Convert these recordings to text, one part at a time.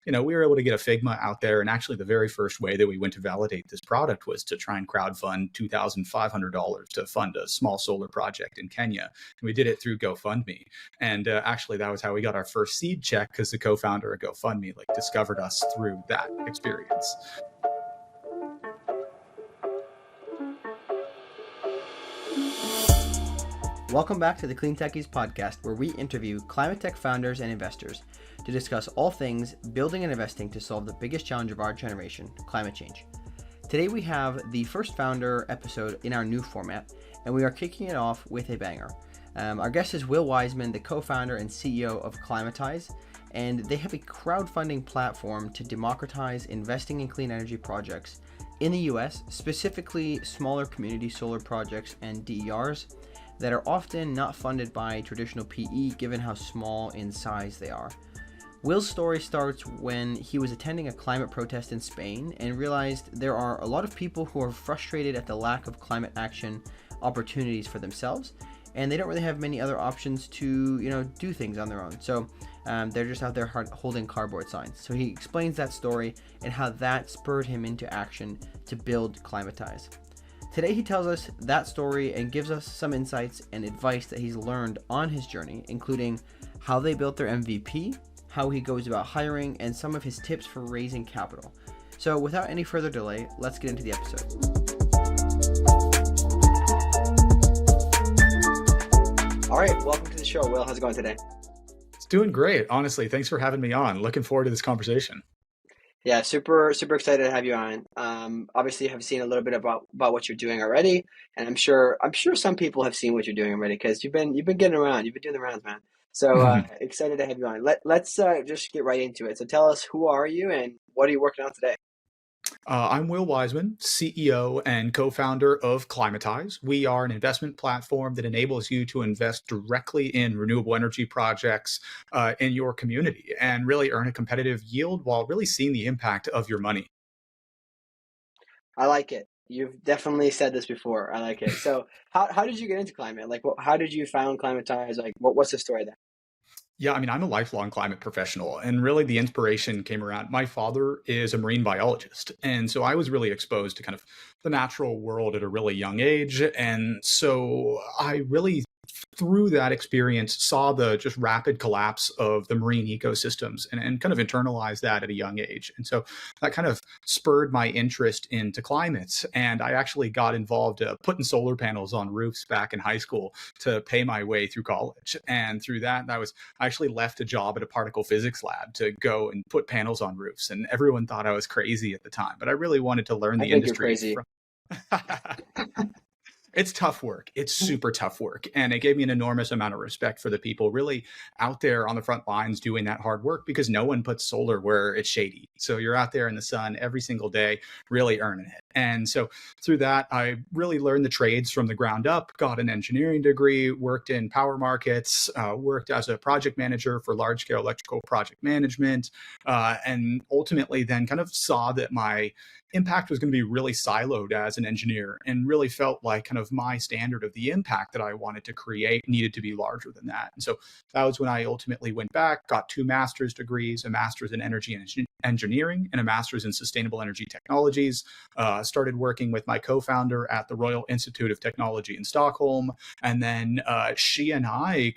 we were able to get a Figma out there. And actually the very first way that we went to validate this product was to try and crowdfund $2,500 to fund a small solar project in Kenya. And we did it through GoFundMe. And actually that was how we got our first seed check, because the co-founder of GoFundMe discovered us through that experience. Welcome back to the CleanTechies podcast, where we interview climate tech founders and investors to discuss all things building and investing to solve the biggest challenge of our generation, climate change. Today we have the first founder episode in our new format, and we are kicking it off with a banger. Our guest is Will Wiseman, the co-founder and CEO of Climatize, and they have a crowdfunding platform to democratize investing in clean energy projects in the US, specifically smaller community solar projects and DERs that are often not funded by traditional PE given how small in size they are. Will's story starts when he was attending a climate protest in Spain and realized there are a lot of people who are frustrated at the lack of climate action opportunities for themselves, and they don't really have many other options to do things on their own. So they're just out there holding cardboard signs. So he explains that story and how that spurred him into action to build Climatize. Today he tells us that story and gives us some insights and advice that he's learned on his journey, including how they built their MVP, how he goes about hiring, and some of his tips for raising capital. So without any further delay, let's get into the episode. All right, welcome to the show, Will. How's it going today? It's doing great. Honestly, thanks for having me on. Looking forward to this conversation. Yeah, super excited to have you on. Obviously, I've seen a little bit about what you're doing already, and I'm sure some people have seen what you're doing already, because you've been getting around, you've been doing the rounds, man. So excited to have you on. Let's just get right into it. So tell us, who are you and what are you working on today? I'm Will Wiseman, CEO and co-founder of Climatize. We are an investment platform that enables you to invest directly in renewable energy projects in your community and really earn a competitive yield while really seeing the impact of your money. I like it. You've definitely said this before. I like it. So how did you get into climate? How did you found Climatize? What's the story there? Yeah, I mean, I'm a lifelong climate professional, and really the inspiration came around. My father is a marine biologist, and so I was really exposed to kind of the natural world at a really young age. And so I really, through that experience, saw the just rapid collapse of the marine ecosystems and kind of internalized that at a young age. And so that kind of spurred my interest into climate. And I actually got involved putting solar panels on roofs back in high school to pay my way through college. And through that, I actually left a job at a particle physics lab to go and put panels on roofs. And everyone thought I was crazy at the time, but I really wanted to learn the industry. You're crazy. It's tough work. It's super tough work. And it gave me an enormous amount of respect for the people really out there on the front lines doing that hard work, because no one puts solar where it's shady. So you're out there in the sun every single day, really earning it. And so through that, I really learned the trades from the ground up, got an engineering degree, worked in power markets, worked as a project manager for large scale electrical project management, and ultimately then kind of saw that my impact was going to be really siloed as an engineer, and really felt like kind of my standard of the impact that I wanted to create needed to be larger than that. And so that was when I ultimately went back, got 2 master's degrees, a master's in energy and engineering and a master's in sustainable energy technologies, started working with my co-founder at the Royal Institute of Technology in Stockholm. And then she and I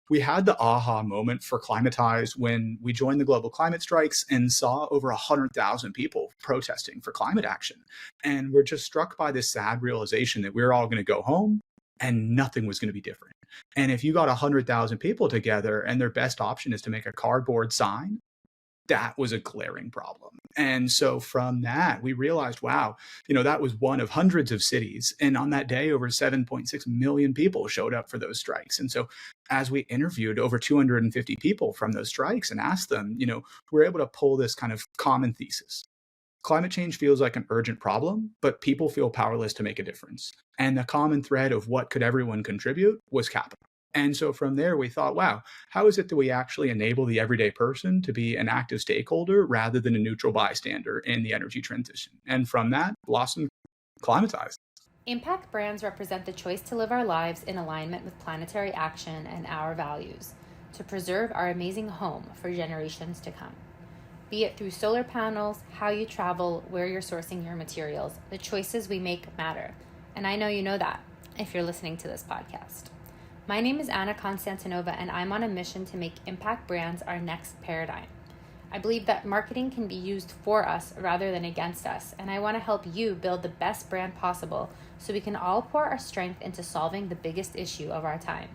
we had the aha moment for Climatize when we joined the global climate strikes and saw over 100,000 people protesting for climate action. And we're just struck by this sad realization that we're all going to go home and nothing was going to be different. And if you got 100,000 people together and their best option is to make a cardboard sign, that was a glaring problem. And so from that, we realized, wow, that was one of hundreds of cities. And on that day, over 7.6 million people showed up for those strikes. And so as we interviewed over 250 people from those strikes and asked them, we're able to pull this kind of common thesis. Climate change feels like an urgent problem, but people feel powerless to make a difference. And the common thread of what could everyone contribute was capital. And so from there, we thought, wow, how is it that we actually enable the everyday person to be an active stakeholder rather than a neutral bystander in the energy transition? And from that, blossomed Climatize. Impact brands represent the choice to live our lives in alignment with planetary action and our values, to preserve our amazing home for generations to come. Be it through solar panels, how you travel, where you're sourcing your materials, the choices we make matter. And I know you know that if you're listening to this podcast. My name is Anna Konstantinova, and I'm on a mission to make impact brands our next paradigm. I believe that marketing can be used for us rather than against us, and I want to help you build the best brand possible so we can all pour our strength into solving the biggest issue of our time.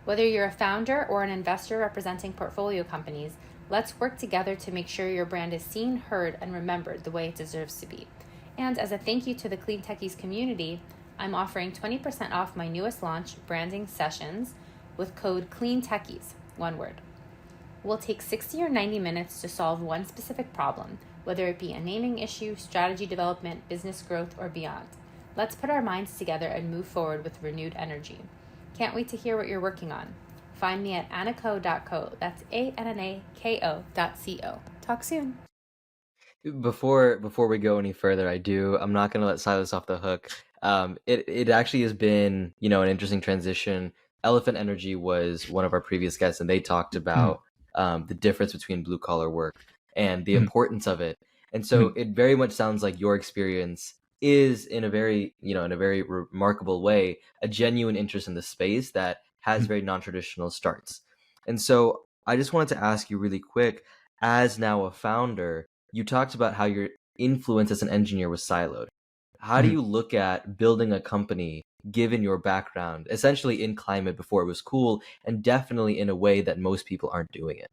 Whether you're a founder or an investor representing portfolio companies, let's work together to make sure your brand is seen, heard, and remembered the way it deserves to be. And as a thank you to the CleanTechies community, I'm offering 20% off my newest launch, Branding Sessions, with code CleanTechies, one word. We'll take 60 or 90 minutes to solve one specific problem, whether it be a naming issue, strategy development, business growth, or beyond. Let's put our minds together and move forward with renewed energy. Can't wait to hear what you're working on. Find me at anako.co. That's ANNAKO.co. Talk soon. Before we go any further, I'm not going to let Silas off the hook. It actually has been, an interesting transition. Elephant Energy was one of our previous guests, and they talked about the difference between blue collar work and the importance of it. And so it very much sounds like your experience is in a very remarkable way, a genuine interest in the space that has very non-traditional starts. And so I just wanted to ask you really quick, as now a founder, you talked about how your influence as an engineer was siloed. How do you look at building a company given your background, essentially in climate before it was cool, and definitely in a way that most people aren't doing it?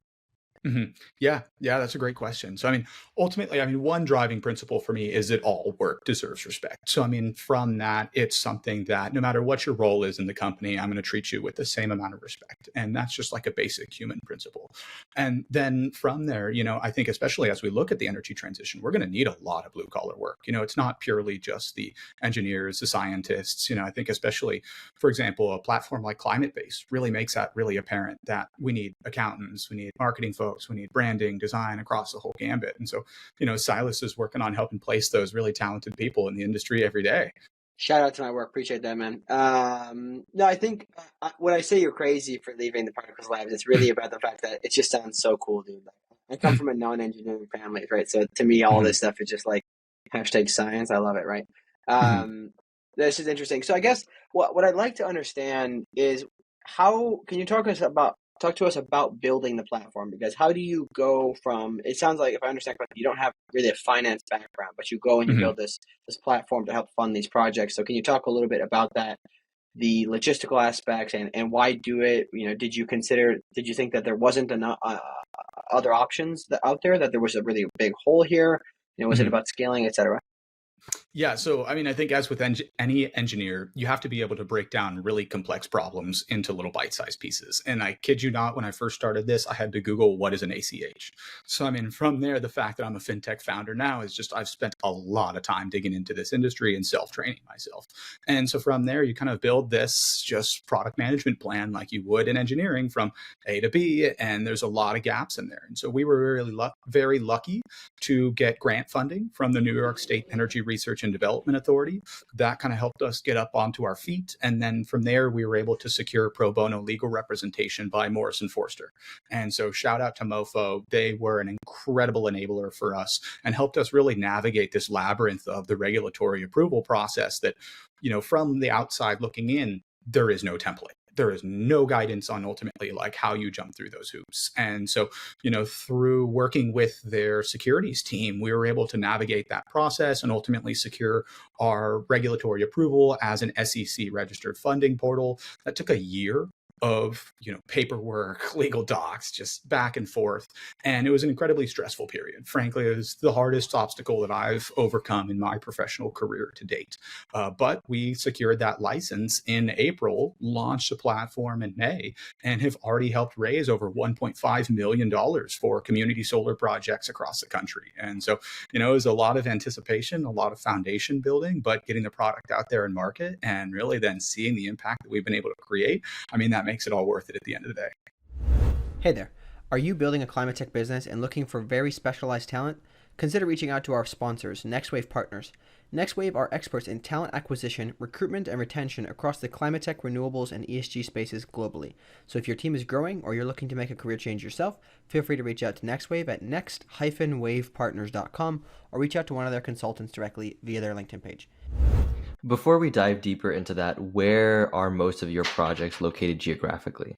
Yeah, that's a great question. So, ultimately, one driving principle for me is that all work deserves respect. So, from that, it's something that no matter what your role is in the company, I'm going to treat you with the same amount of respect. And that's just like a basic human principle. And then from there, I think especially as we look at the energy transition, we're going to need a lot of blue collar work. It's not purely just the engineers, the scientists. I think especially, for example, a platform like Climate really makes that really apparent that we need accountants, we need marketing folks, we need branding, design across the whole gambit. And so, Silas is working on helping place those really talented people in the industry every day. Shout out to my work. Appreciate that, man. No, I think when I say you're crazy for leaving the Particles Labs, it's really about the fact that it just sounds so cool, dude. I come from a non-engineering family, right? So to me, all this stuff is just like #science. I love it, right? This is interesting. So I guess what I'd like to understand is how can you talk to us about building the platform? Because how do you go from, it sounds like, if I understand correctly, you don't have really a finance background, but you go and you build this platform to help fund these projects. So can you talk a little bit about that, the logistical aspects, and why do it? Did you think that there wasn't enough other options out there, that there was a really big hole here? Was it about scaling, et cetera? Yeah. So, I think as with any engineer, you have to be able to break down really complex problems into little bite-sized pieces. And I kid you not, when I first started this, I had to Google what is an ACH. So, from there, the fact that I'm a FinTech founder now is just, I've spent a lot of time digging into this industry and self-training myself. And so from there, you kind of build this just product management plan like you would in engineering from A to B. And there's a lot of gaps in there. And so we were really very lucky to get grant funding from the New York State Energy Research and Development Authority. That kind of helped us get up onto our feet. And then from there, we were able to secure pro bono legal representation by Morrison Forster. And so shout out to MoFo. They were an incredible enabler for us and helped us really navigate this labyrinth of the regulatory approval process that, from the outside looking in, there is no template. There is no guidance on ultimately like how you jump through those hoops. And so, through working with their securities team, we were able to navigate that process and ultimately secure our regulatory approval as an SEC registered funding portal. That took a year of paperwork, legal docs, just back and forth. And it was an incredibly stressful period. Frankly, it was the hardest obstacle that I've overcome in my professional career to date. But we secured that license in April, launched the platform in May, and have already helped raise over $1.5 million for community solar projects across the country. And so, it was a lot of anticipation, a lot of foundation building, but getting the product out there in market and really then seeing the impact that we've been able to create, that makes it all worth it at the end of the day. Hey there. Are you building a climate tech business and looking for very specialized talent? consider reaching out to our sponsors, NextWave Partners. NextWave are experts in talent acquisition, recruitment, and retention across the climate tech, renewables, and ESG spaces globally. So if your team is growing or you're looking to make a career change yourself, feel free to reach out to NextWave at next-wavepartners.com or reach out to one of their consultants directly via their LinkedIn page. Before we dive deeper into that, where are most of your projects located geographically?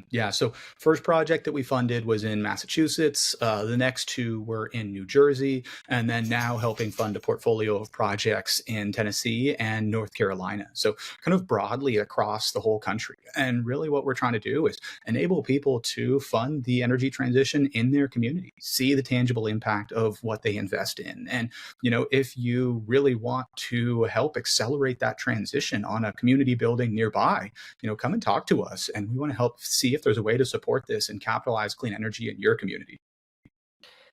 Yeah. So first project that we funded was in Massachusetts. The next two were in New Jersey, and then now helping fund a portfolio of projects in Tennessee and North Carolina. So kind of broadly across the whole country. And really what we're trying to do is enable people to fund the energy transition in their community, see the tangible impact of what they invest in. And, if you really want to help accelerate that transition on a community building nearby, come and talk to us. And we want to help see if there's a way to support this and capitalize clean energy in your community.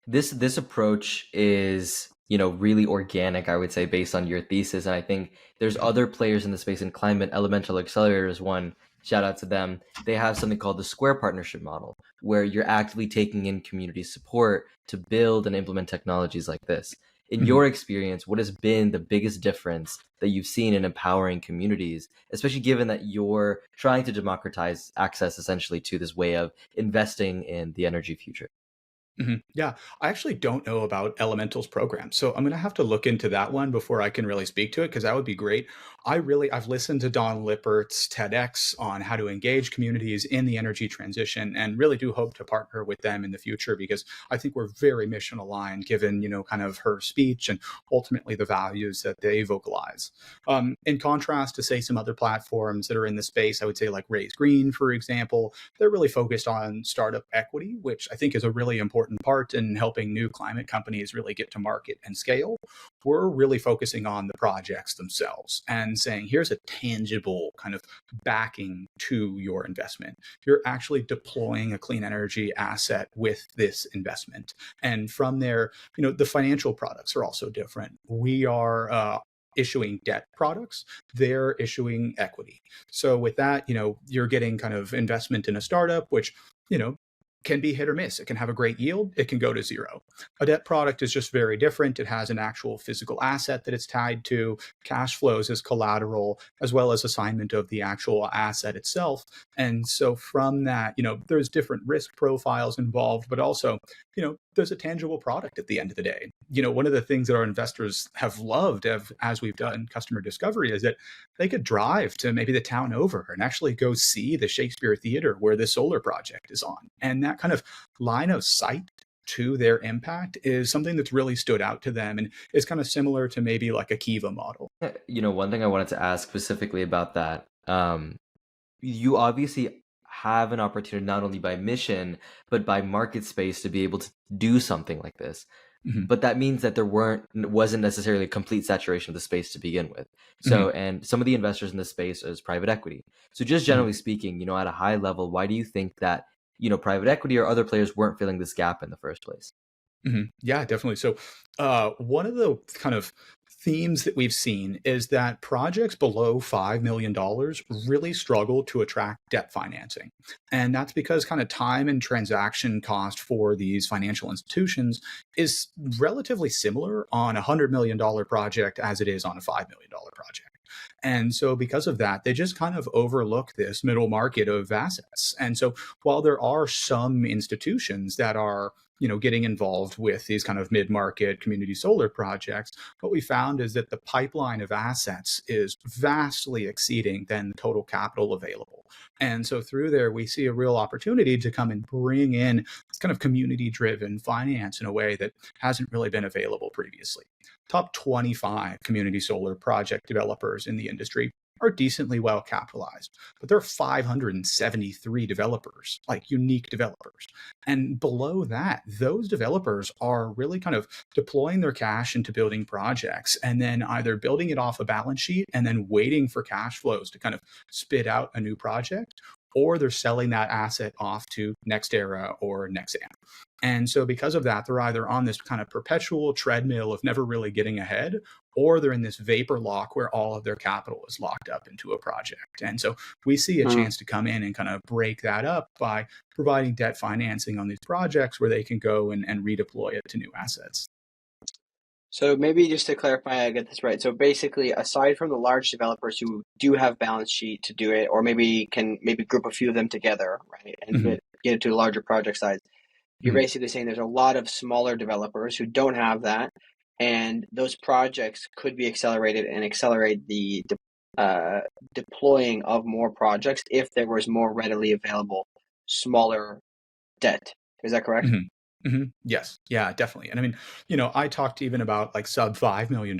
This approach is, really organic, I would say, based on your thesis. And I think there's other players in the space in climate. Elemental Accelerator is one. Shout out to them. They have something called the Square Partnership Model, where you're actively taking in community support to build and implement technologies like this. In your experience, what has been the biggest difference that you've seen in empowering communities, especially given that you're trying to democratize access essentially to this way of investing in the energy future? Yeah, I actually don't know about Elemental's program. So I'm going to have to look into that one before I can really speak to it, because that would be great. I've listened to Don Lippert's TEDx on how to engage communities in the energy transition, and really do hope to partner with them in the future, because I think we're very mission aligned given, kind of her speech and ultimately the values that they vocalize. In contrast to, say, some other platforms that are in the space, I would say like Raise Green, for example, they're really focused on startup equity, which I think is a really important part in helping new climate companies really get to market and scale. We're really focusing on the projects themselves and saying, here's a tangible kind of backing to your investment. You're actually deploying a clean energy asset with this investment. And from there, the financial products are also different. We are issuing debt products, they're issuing equity. So with that, you're getting kind of investment in a startup, which, can be hit or miss. It can have a great yield. It can go to zero. A debt product is just very different. It has an actual physical asset that it's tied to, cash flows as collateral, as well as assignment of the actual asset itself. And so from that, there's different risk profiles involved, but also, there's a tangible product at the end of the day. One of the things that our investors have loved as we've done customer discovery is that they could drive to maybe the town over and actually go see the Shakespeare Theater where the solar project is on. And that kind of line of sight to their impact is something that's really stood out to them, and is kind of similar to maybe like a Kiva model. One thing I wanted to ask specifically about that, you obviously have an opportunity not only by mission, but by market space to be able to do something like this. But that means that there wasn't necessarily a complete saturation of the space to begin with. So, and some of the investors in this space is private equity. So just generally speaking, at a high level, why do you think that, private equity or other players weren't filling this gap in the first place? Yeah, definitely. So one of the kind of themes that we've seen is that projects below $5 million really struggle to attract debt financing. And that's because kind of time and transaction cost for these financial institutions is relatively similar on a $100 million project as it is on a $5 million project. And so because of that, they just kind of overlook this middle market of assets. And so while there are some institutions that are getting involved with these kind of mid-market community solar projects, what we found is that the pipeline of assets is vastly exceeding than the total capital available. And so through there, we see a real opportunity to come and bring in this kind of community-driven finance in a way that hasn't really been available previously. Top 25 community solar project developers in the industry are decently well capitalized, but there are 573 developers, like unique developers. And below that, those developers are really kind of deploying their cash into building projects and then either building it off a balance sheet and then waiting for cash flows to kind of spit out a new project, or they're selling that asset off to NextEra or Nexamp. And so because of that, they're either on this kind of perpetual treadmill of never really getting ahead, or they're in this vapor lock where all of their capital is locked up into a project. And so we see a chance to come in and kind of break that up by providing debt financing on these projects where they can go and redeploy it to new assets. So maybe just to clarify, I get this right. So basically, aside from the large developers who do have balance sheet to do it, or maybe can maybe group a few of them together, right, and Mhm, get it to a larger project size, you're mhm, basically saying there's a lot of smaller developers who don't have that, and those projects could be accelerated and accelerate the deploying of more projects if there was more readily available smaller debt. Is that correct? mhm, mhm. Yes. Yeah, definitely. And I mean, I talked even about like sub $5 million,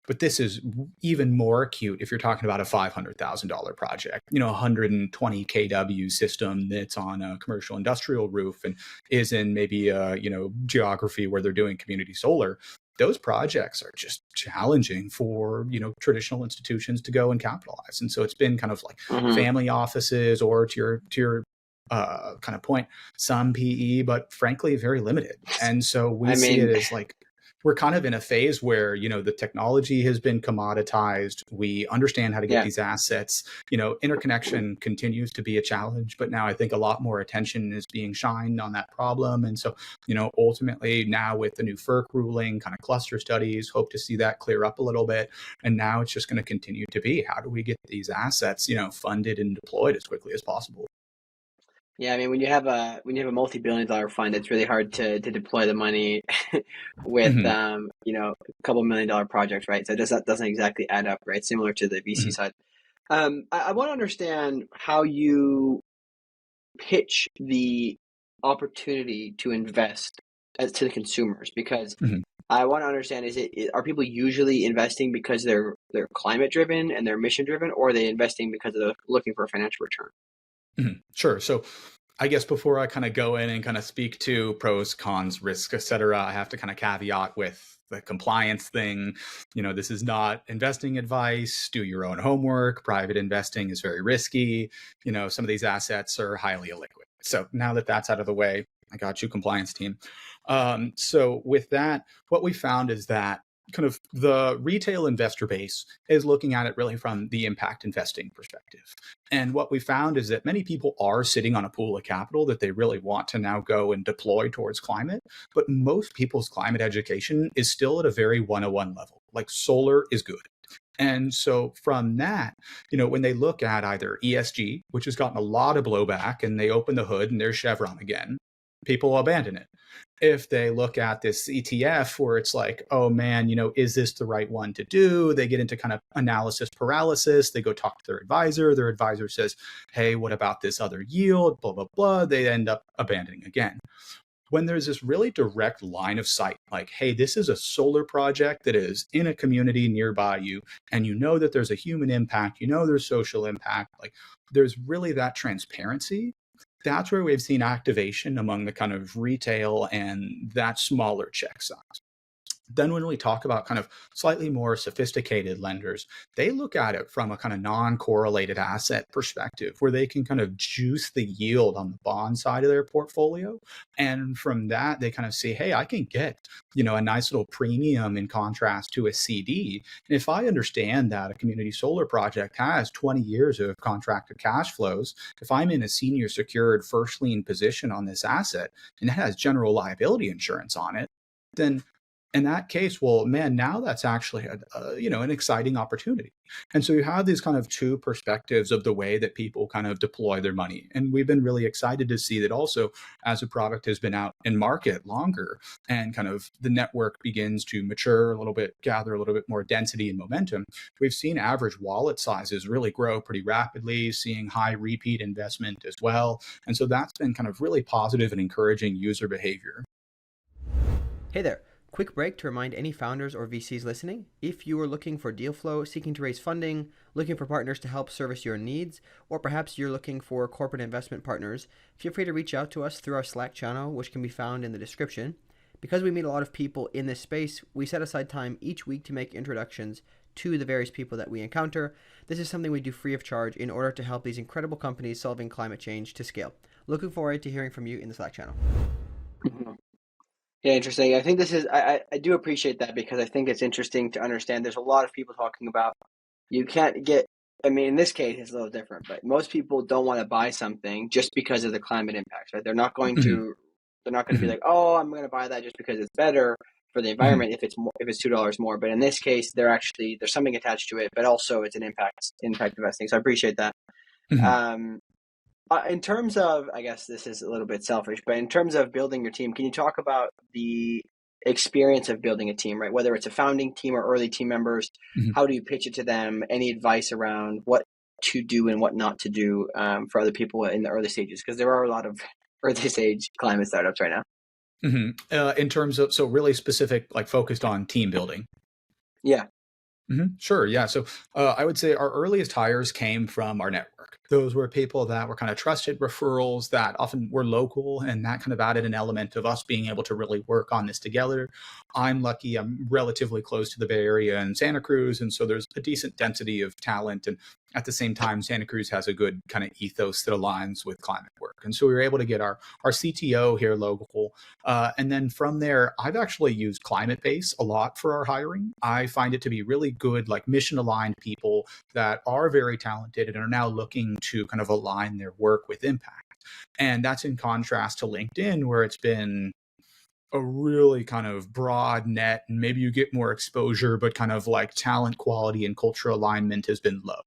but this is even more acute if you're talking about a $500,000 project, 120 kW system that's on a commercial industrial roof and is in maybe a, geography where they're doing community solar. Those projects are just challenging for, traditional institutions to go and capitalize. And so it's been kind of like Mm-hmm. family offices, or to your kind of point, some PE, but frankly, very limited. And so we I see it mean, as like we're kind of in a phase where, the technology has been commoditized. We understand how to get yeah. these assets. Interconnection continues to be a challenge, but now I think a lot more attention is being shined on that problem. And so, ultimately now with the new FERC ruling, kind of cluster studies, hope to see that clear up a little bit. And now it's just going to continue to be, how do we get these assets, funded and deployed as quickly as possible? Yeah, I mean, when you have a multi-billion-dollar fund, it's really hard to deploy the money with Hmm. a couple $1 million projects, right? So that doesn't exactly add up, right? Similar to the VC Hmm. side. I want to understand how you pitch the opportunity to invest as to the consumers, because Hmm. I want to understand, are people usually investing because they're climate driven and they're mission driven, or are they investing because they're looking for a financial return? Sure. So I guess before I kind of go in and kind of speak to pros, cons, risks, et cetera, I have to kind of caveat with the compliance thing. This is not investing advice. Do your own homework. Private investing is very risky. Some of these assets are highly illiquid. So now that that's out of the way, I got you, compliance team. So with that, what we found is that kind of the retail investor base is looking at it really from the impact investing perspective. And what we found is that many people are sitting on a pool of capital that they really want to now go and deploy towards climate. But most people's climate education is still at a very 101 level. Like solar is good. And so from that, when they look at either ESG, which has gotten a lot of blowback, and they open the hood and there's Chevron again, people abandon it. If they look at this ETF where it's like, oh man, is this the right one to do? They get into kind of analysis paralysis. They go talk to their advisor. Their advisor says, hey, what about this other yield? Blah, blah, blah. They end up abandoning again. When there's this really direct line of sight, like, hey, this is a solar project that is in a community nearby you, and that there's a human impact, there's social impact, like there's really that transparency. That's where we've seen activation among the kind of retail and that smaller check size. Then when we talk about kind of slightly more sophisticated lenders, they look at it from a kind of non-correlated asset perspective where they can kind of juice the yield on the bond side of their portfolio. And from that, they kind of say, hey, I can get, a nice little premium in contrast to a CD. And if I understand that a community solar project has 20 years of contracted cash flows, if I'm in a senior secured first lien position on this asset and it has general liability insurance on it, then in that case, well, man, now that's actually an exciting opportunity. And so you have these kind of two perspectives of the way that people kind of deploy their money. And we've been really excited to see that also as a product has been out in market longer and kind of the network begins to mature a little bit, gather a little bit more density and momentum. We've seen average wallet sizes really grow pretty rapidly, seeing high repeat investment as well. And so that's been kind of really positive and encouraging user behavior. Hey there. Quick break to remind any founders or VCs listening, if you are looking for deal flow, seeking to raise funding, looking for partners to help service your needs, or perhaps you're looking for corporate investment partners, feel free to reach out to us through our Slack channel, which can be found in the description. Because we meet a lot of people in this space, we set aside time each week to make introductions to the various people that we encounter. This is something we do free of charge in order to help these incredible companies solving climate change to scale. Looking forward to hearing from you in the Slack channel. Mhm. Yeah, interesting. I think this is I do appreciate that, because I think it's interesting to understand there's a lot of people talking about you can't get, I mean, in this case it's a little different, but most people don't want to buy something just because of the climate impacts, right? They're not going Mhm, to be mhm, like, oh, I'm going to buy that just because it's better. for the environment if it's $2 more. But in this case, there's something attached to it, but also it's an impact investing. So I appreciate that. Mhm. In terms of, I guess this is a little bit selfish, but in terms of building your team, can you talk about the experience of building a team, right? Whether it's a founding team or early team members, Mhm. how do you pitch it to them? Any advice around what to do and what not to do for other people in the early stages? Because there are a lot of early stage climate startups right now. In terms of, so really specific, like focused on team building. Yeah. Sure. Yeah. So I would say our earliest hires came from our network. Those were people that were kind of trusted referrals that often were local, and that kind of added an element of us being able to really work on this together. I'm lucky. I'm relatively close to the Bay Area and Santa Cruz. And so there's a decent density of talent. And at the same time, Santa Cruz has a good kind of ethos that aligns with climate work. And so we were able to get our CTO here local. And then from there, I've actually used Climate a lot for our hiring. I find it to be really good, like mission aligned people that are very talented and are now looking to kind of align their work with impact. And that's in contrast to LinkedIn, where it's been a really kind of broad net, and maybe you get more exposure, but kind of like talent quality and cultural alignment has been low.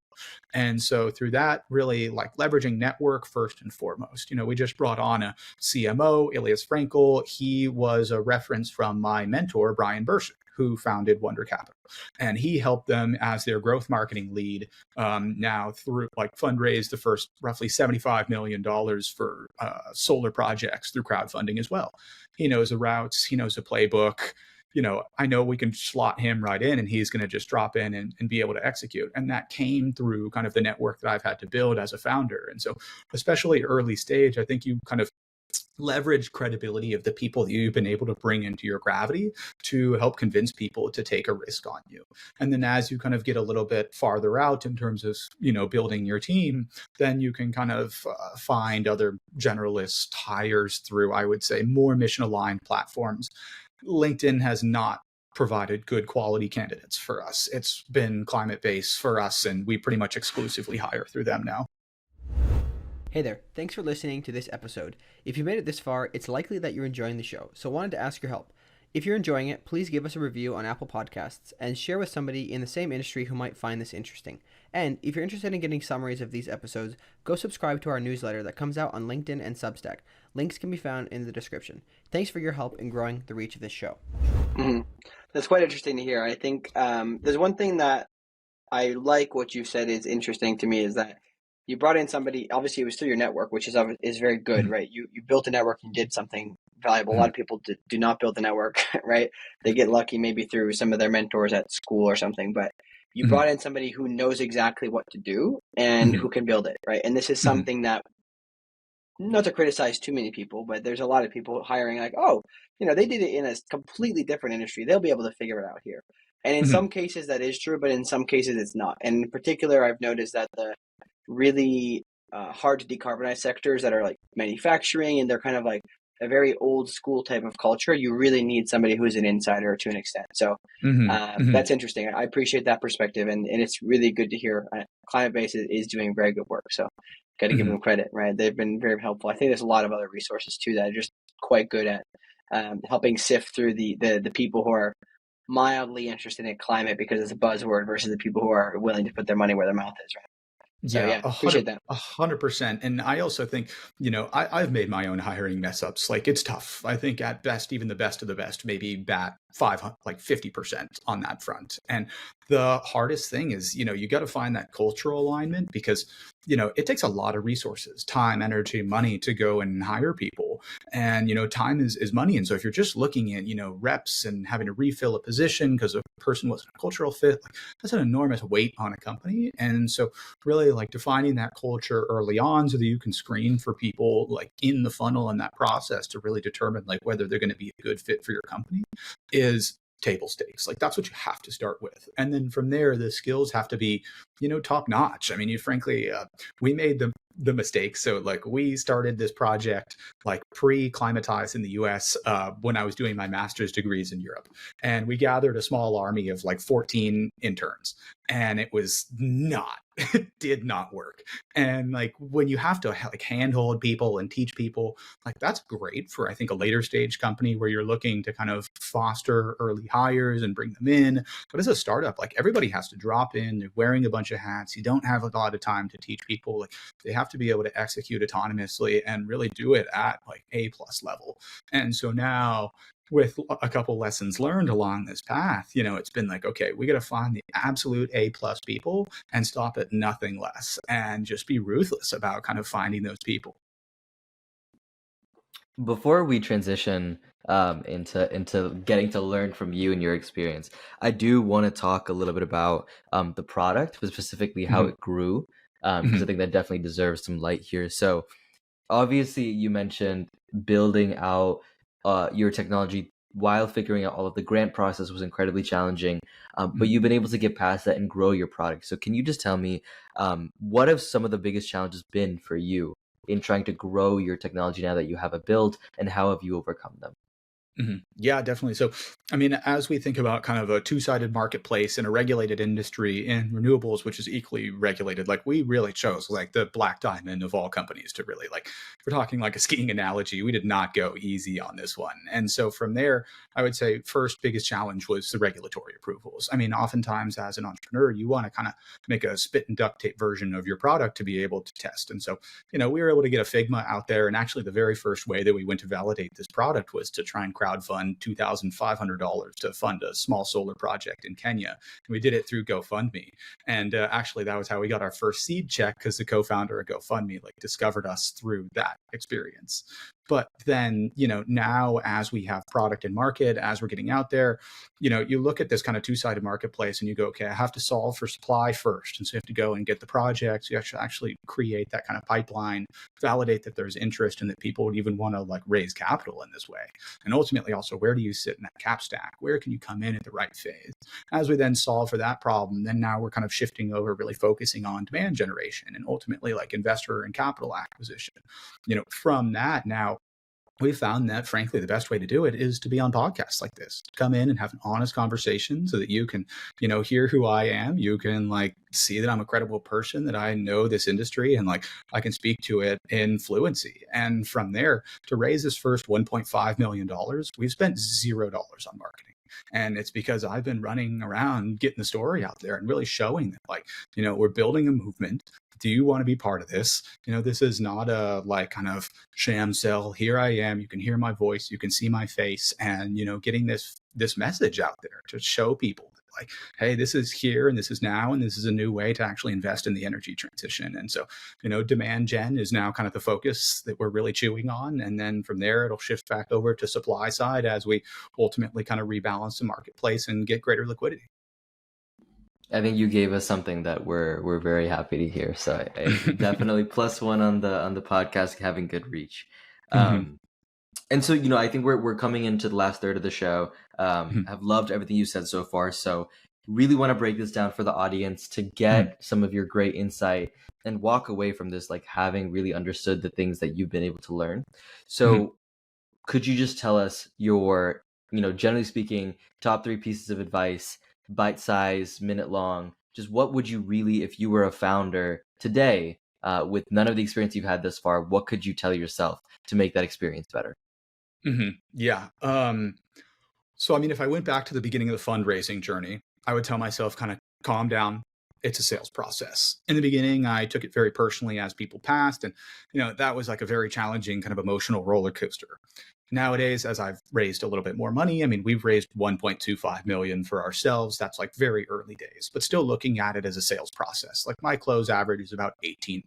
And so through that, really like leveraging network first and foremost. We just brought on a CMO, Elias Frankel. He was a reference from my mentor, Brian Bursick, who founded Wonder Capital. And he helped them as their growth marketing lead now through like fundraise the first roughly $75 million for solar projects through crowdfunding as well. He knows the routes, he knows the playbook. I know we can slot him right in and he's going to just drop in and be able to execute. And that came through kind of the network that I've had to build as a founder. And so, especially early stage, I think you kind of leverage credibility of the people that you've been able to bring into your gravity to help convince people to take a risk on you. And then as you kind of get a little bit farther out in terms of, building your team, then you can kind of find other generalist hires through, I would say, more mission aligned platforms. LinkedIn has not provided good quality candidates for us. It's been Climate for us, and we pretty much exclusively hire through them now. Hey there, thanks for listening to this episode. If you made it this far, it's likely that you're enjoying the show, so I wanted to ask your help. If you're enjoying it, please give us a review on Apple Podcasts and share with somebody in the same industry who might find this interesting. And if you're interested in getting summaries of these episodes, go subscribe to our newsletter that comes out on LinkedIn and Substack. Links can be found in the description. Thanks for your help in growing the reach of this show. Mm-hmm. That's quite interesting to hear. I think there's one thing that I like what you said is interesting to me is that you brought in somebody, obviously it was through your network, which is very good, right? You built a network and did something valuable. A lot of people do not build a network, right? They get lucky maybe through some of their mentors at school or something, but you brought in somebody who knows exactly what to do and who can build it, right? And this is something that, not to criticize too many people, but there's a lot of people hiring like, oh, they did it in a completely different industry. They'll be able to figure it out here. And in some cases that is true, but in some cases it's not. And in particular, I've noticed that the really hard to decarbonize sectors that are like manufacturing and they're kind of like a very old school type of culture, you really need somebody who's an insider to an extent. So that's interesting. I appreciate that perspective, and it's really good to hear. Climate is doing very good work, so got to give them credit, right? They've been very helpful. I think there's a lot of other resources too that are just quite good at helping sift through the people who are mildly interested in climate because it's a buzzword versus the people who are willing to put their money where their mouth is, right? So yeah, appreciate that. 100%. And I also think, I've made my own hiring mess ups. Like it's tough. I think at best, even the best of the best, maybe bat 50% on that front. And the hardest thing is, you got to find that cultural alignment because, it takes a lot of resources, time, energy, money to go and hire people. And, time is money. And so if you're just looking at, reps and having to refill a position because a person wasn't a cultural fit, like, that's an enormous weight on a company. And so really like defining that culture early on so that you can screen for people like in the funnel and that process to really determine like whether they're going to be a good fit for your company is table stakes. Like that's what you have to start with. And then from there, the skills have to be, top notch. I mean, frankly, we made the mistake. So like we started this project like pre-Climatize in the US when I was doing my master's degrees in Europe. And we gathered a small army of like 14 interns. And it was not It did not work. And like when you have to like handhold people and teach people, like that's great for I think a later stage company where you're looking to kind of foster early hires and bring them in. But as a startup, like everybody has to drop in, they're wearing a bunch of hats. You don't have a lot of time to teach people. Like they have to be able to execute autonomously and really do it at like A+ level. And so now with a couple lessons learned along this path, it's been like, okay, we got to find the absolute A+ people and stop at nothing less and just be ruthless about kind of finding those people. Before we transition into getting to learn from you and your experience, I do want to talk a little bit about the product, but specifically how Mhm. it grew, because I think that definitely deserves some light here. So obviously, you mentioned building out your technology while figuring out all of the grant process was incredibly challenging, but Mhm. you've been able to get past that and grow your product. So can you just tell me what have some of the biggest challenges been for you in trying to grow your technology now that you have a build, and how have you overcome them? Yeah, definitely. So, I mean, as we think about kind of a two-sided marketplace in a regulated industry in renewables, which is equally regulated, like we really chose like the black diamond of all companies to really like, if we're talking like a skiing analogy, we did not go easy on this one. And so from there, I would say first biggest challenge was the regulatory approvals. I mean, oftentimes as an entrepreneur, you want to kind of make a spit and duct tape version of your product to be able to test. And so, we were able to get a Figma out there. And actually, the very first way that we went to validate this product was to try and crowdfund $2,500 to fund a small solar project in Kenya. And we did it through GoFundMe. And actually, that was how we got our first seed check because the co-founder of GoFundMe like discovered us through that experience. But then, now as we have product in market, as we're getting out there, you look at this kind of two-sided marketplace and you go, okay, I have to solve for supply first. And so you have to go and get the projects. You actually create that kind of pipeline, validate that there's interest and that people would even want to like raise capital in this way. And ultimately also, where do you sit in that cap stack? Where can you come in at the right phase? As we then solve for that problem, then now we're kind of shifting over, really focusing on demand generation and ultimately like investor and capital acquisition. From that now, we found that frankly the best way to do it is to be on podcasts like this, come in and have an honest conversation so that you can hear who I am, you can like see that I'm a credible person, that I know this industry, and like I can speak to it in fluency. And from there, to raise this first $1.5 million, we've spent $0 on marketing. And it's because I've been running around getting the story out there and really showing that like, we're building a movement. Do you want to be part of this? This is not a like kind of sham sell. Here I am. You can hear my voice. You can see my face, and getting this message out there to show people that, like, hey, this is here and this is now, and this is a new way to actually invest in the energy transition. And so, demand gen is now kind of the focus that we're really chewing on, and then from there it'll shift back over to supply side as we ultimately kind of rebalance the marketplace and get greater liquidity. I think you gave us something that we're very happy to hear. So I definitely +1 on the podcast having good reach. Mhm. And so I think we're coming into the last third of the show. Mhm. I've loved everything you said so far. So really want to break this down for the audience to Mhm. get some of your great insight and walk away from this like having really understood the things that you've been able to learn. Mhm. So could you just tell us your, generally speaking, top 3 pieces of advice, bite size, minute long? Just what would you really, if you were a founder today, with none of the experience you've had thus far, what could you tell yourself to make that experience better? Yeah. So, I mean, if I went back to the beginning of the fundraising journey, I would tell myself kind of calm down. It's a sales process. In the beginning, I took it very personally as people passed. And, that was like a very challenging kind of emotional roller coaster. Nowadays, as I've raised a little bit more money, I mean, we've raised 1.25 million for ourselves. That's like very early days, but still looking at it as a sales process. Like my close average is about 18%.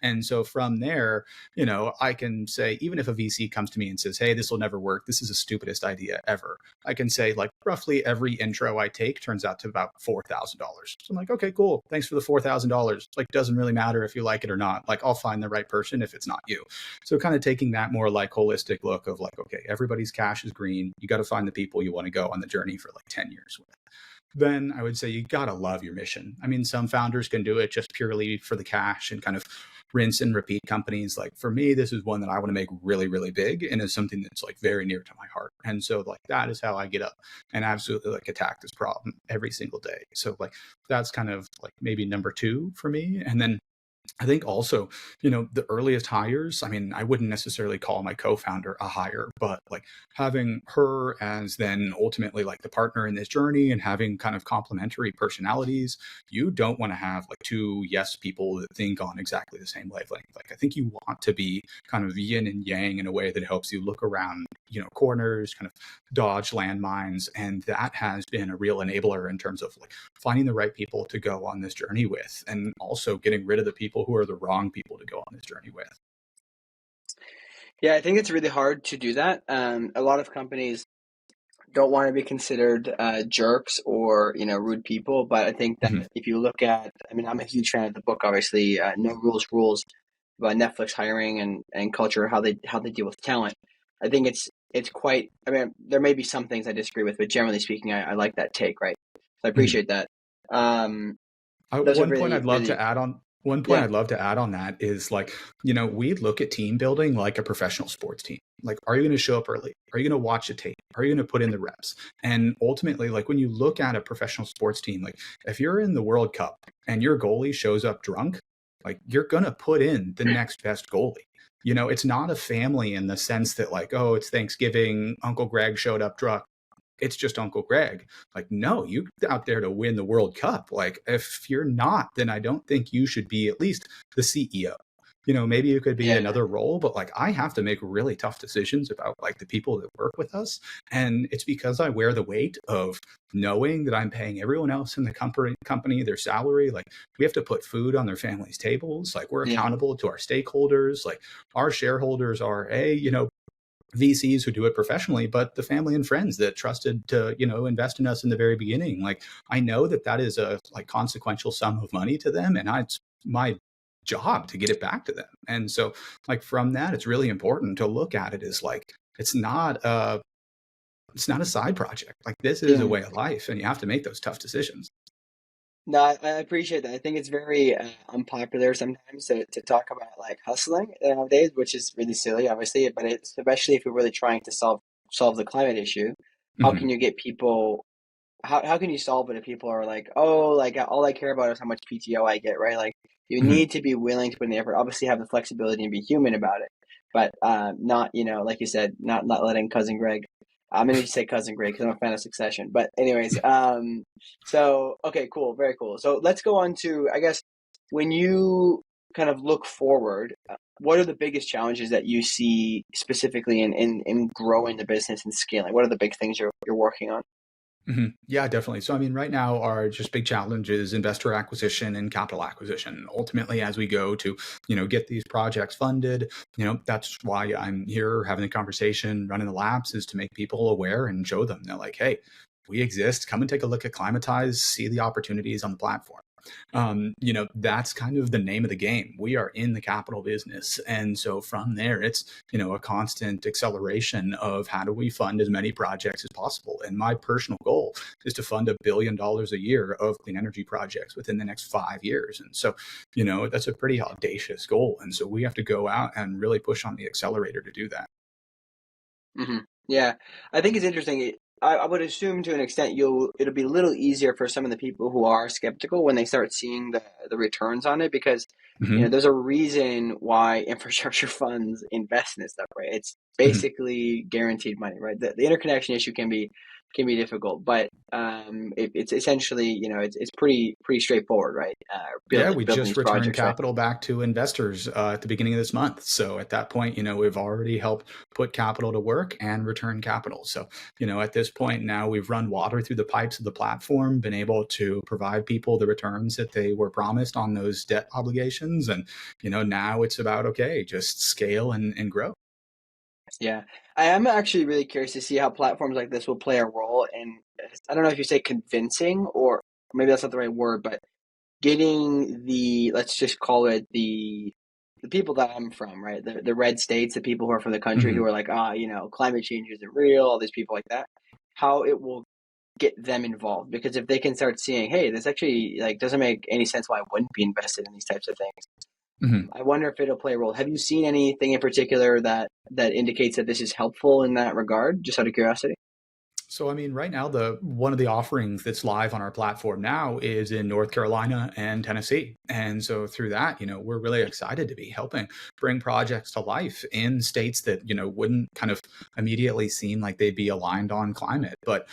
And so from there, I can say, even if a VC comes to me and says, hey, this will never work, this is the stupidest idea ever, I can say, like, roughly every intro I take turns out to about $4,000. So I'm like, okay, cool. Thanks for the $4,000. Like, doesn't really matter if you like it or not. Like, I'll find the right person if it's not you. So kind of taking that more like holistic look of like, okay, everybody's cash is green. You got to find the people you want to go on the journey for like 10 years with. then I would say you got to love your mission. I mean, some founders can do it just purely for the cash and kind of rinse and repeat companies. Like for me, this is one that I want to make really, really big and is something that's like very near to my heart. And so like that is how I get up and absolutely like attack this problem every single day. So like that's kind of like maybe number two for me. And then I think also, the earliest hires, I mean, I wouldn't necessarily call my co-founder a hire, but like having her as then ultimately like the partner in this journey and having kind of complementary personalities, you don't want to have like two yes people that think on exactly the same wavelength. Like I think you want to be kind of yin and yang in a way that helps you look around, corners, kind of dodge landmines. And that has been a real enabler in terms of like finding the right people to go on this journey with, and also getting rid of the people who are the wrong people to go on this journey with. Yeah, I think it's really hard to do that. A lot of companies don't want to be considered jerks or rude people, but I think that if you look at, I mean, I'm a huge fan of the book, obviously, No Rules Rules, about Netflix hiring and culture, how they deal with talent. I think it's quite. I mean, there may be some things I disagree with, but generally speaking, I like that take, right? So I appreciate that. Those are One point really, I'd love really, to add on. One point yeah, I'd love to add on that is like, we look at team building like a professional sports team. Like, are you going to show up early? Are you going to watch the tape? Are you going to put in the reps? And ultimately, like when you look at a professional sports team, like if you're in the World Cup and your goalie shows up drunk, like you're going to put in the next best goalie. It's not a family in the sense that like, oh, it's Thanksgiving, Uncle Greg showed up drunk. It's just Uncle Greg. Like, no, you out there to win the World Cup. Like, if you're not, then I don't think you should be at least the CEO. Maybe you could be yeah, another role, but like I have to make really tough decisions about like the people that work with us. And it's because I wear the weight of knowing that I'm paying everyone else in the company their salary. Like we have to put food on their families' tables. Like we're yeah, accountable to our stakeholders. Like our shareholders are VCs who do it professionally, but the family and friends that trusted to, invest in us in the very beginning. Like I know that is a like consequential sum of money to them, and it's my job to get it back to them. And so, like from that, it's really important to look at it as like it's not a side project. Like this is a yeah. way of life, and you have to make those tough decisions. No, I appreciate that. I think it's very unpopular sometimes to talk about like hustling nowadays, which is really silly, obviously. But it's especially if you're really trying to solve the climate issue. How Mhm. can you get people? How can you solve it if people are like, oh, like all I care about is how much PTO I get, right? Like you Mhm. need to be willing to put in the effort. Obviously, have the flexibility and be human about it, but not like you said, not letting cousin Greg. I'm gonna say cousin Greg because I'm a fan of Succession. But anyways, so okay, cool, very cool. So let's go on to, I guess, when you kind of look forward, what are the biggest challenges that you see specifically in growing the business and scaling? What are the big things you're working on? Yeah, definitely. So, I mean, right now, our just big challenge is investor acquisition and capital acquisition. Ultimately, as we go to, get these projects funded, that's why I'm here having the conversation, running the labs, is to make people aware and show them. They're like, hey, we exist. Come and take a look at Climatize, see the opportunities on the platform. That's kind of the name of the game. We are in the capital business. And so from there, it's, a constant acceleration of how do we fund as many projects as possible. And my personal goal is to fund $1 billion a year of clean energy projects within the next 5 years. And so, that's a pretty audacious goal. And so we have to go out and really push on the accelerator to do that. Hmm. Yeah, I think it's interesting. I would assume to an extent it'll be a little easier for some of the people who are skeptical when they start seeing the returns on it, because Hmm. there's a reason why infrastructure funds invest in this stuff, right? It's Hmm. basically guaranteed money, right? The interconnection issue can be difficult, but it's essentially it's pretty straightforward, right? Yeah, we Building just these returned projects, right? capital back to investors at the beginning of this month. So at that point, we've already helped put capital to work and return capital. So, at this point now we've run water through the pipes of the platform, been able to provide people the returns that they were promised on those debt obligations. And, now it's about, okay, just scale and grow. Yeah, I am actually really curious to see how platforms like this will play a role in, I don't know if you say convincing, or maybe that's not the right word, but getting let's just call it the people that I'm from, right? The red states, the people who are from the country who Mhm. are like, climate change isn't real, all these people like that, how it will get them involved? Because if they can start seeing, hey, this actually like doesn't make any sense why I wouldn't be invested in these types of things. I wonder if it'll play a role. Have you seen anything in particular that indicates that this is helpful in that regard? Just out of curiosity. So, I mean, right now, one of the offerings that's live on our platform now is in North Carolina and Tennessee. And so through that, we're really excited to be helping bring projects to life in states that, wouldn't kind of immediately seem like they'd be aligned on climate. But,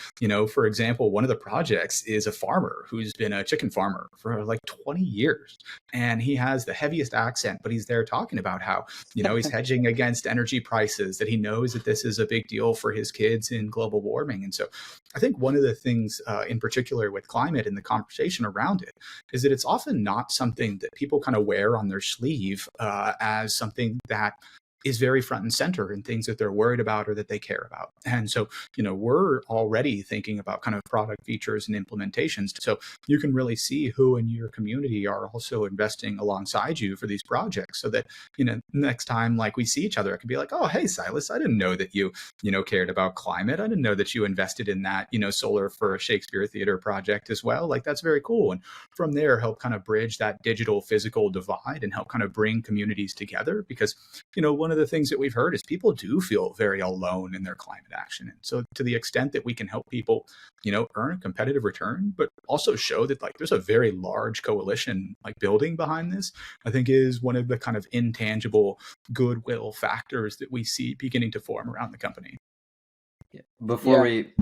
for example, one of the projects is a farmer who's been a chicken farmer for like 20 years. And he has the heaviest accent, but he's there talking about how, he's hedging against energy prices, that he knows that this is a big deal for his kids in global warming. And so I think one of the things in particular with climate and the conversation around it is that it's often not something that people kind of wear on their sleeve as something that is very front and center in things that they're worried about or that they care about. And so, we're already thinking about kind of product features and implementations. So you can really see who in your community are also investing alongside you for these projects so that, next time like we see each other, I can be like, oh, hey, Silas, I didn't know that you cared about climate. I didn't know that you invested in that, solar for a Shakespeare theater project as well. Like, that's very cool. And from there, help kind of bridge that digital physical divide and help kind of bring communities together because, one of the things that we've heard is people do feel very alone in their climate action. And so to the extent that we can help people, earn a competitive return, but also show that like there's a very large coalition like building behind this, I think is one of the kind of intangible goodwill factors that we see beginning to form around the company. Before we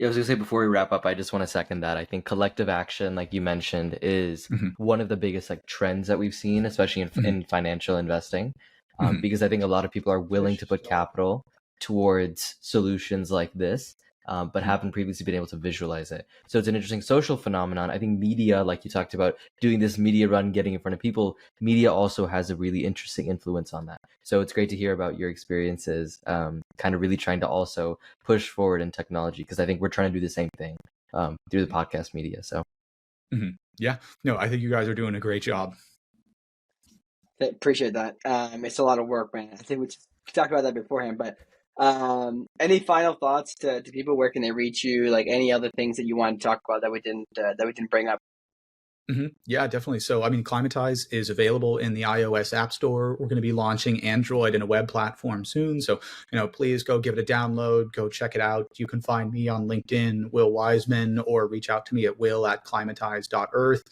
wrap up, I just want to second that. I think collective action, like you mentioned, is one of the biggest like trends that we've seen, especially in financial investing. Because I think a lot of people are willing to put capital towards solutions like this, but haven't previously been able to visualize it. So it's an interesting social phenomenon. I think media, like you talked about, doing this media run, getting in front of people, media also has a really interesting influence on that. So it's great to hear about your experiences, kind of really trying to also push forward in technology, because I think we're trying to do the same thing through the podcast media. So yeah, no, I think you guys are doing a great job. Appreciate that. It's a lot of work, man. I think we talked about that beforehand, but any final thoughts to people? Where can they reach you? Like any other things that you want to talk about that we didn't bring up? Yeah, definitely. So, I mean, Climatize is available in the iOS App Store. We're going to be launching Android and a web platform soon. So, please go give it a download, go check it out. You can find me on LinkedIn, Will Wiseman, or reach out to me at will@climatize.earth.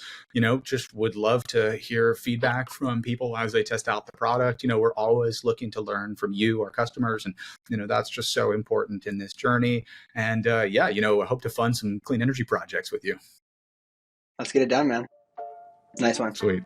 Just would love to hear feedback from people as they test out the product. We're always looking to learn from you, our customers. And, that's just so important in this journey. And I hope to fund some clean energy projects with you. Let's get it done, man. Nice one. Sweet.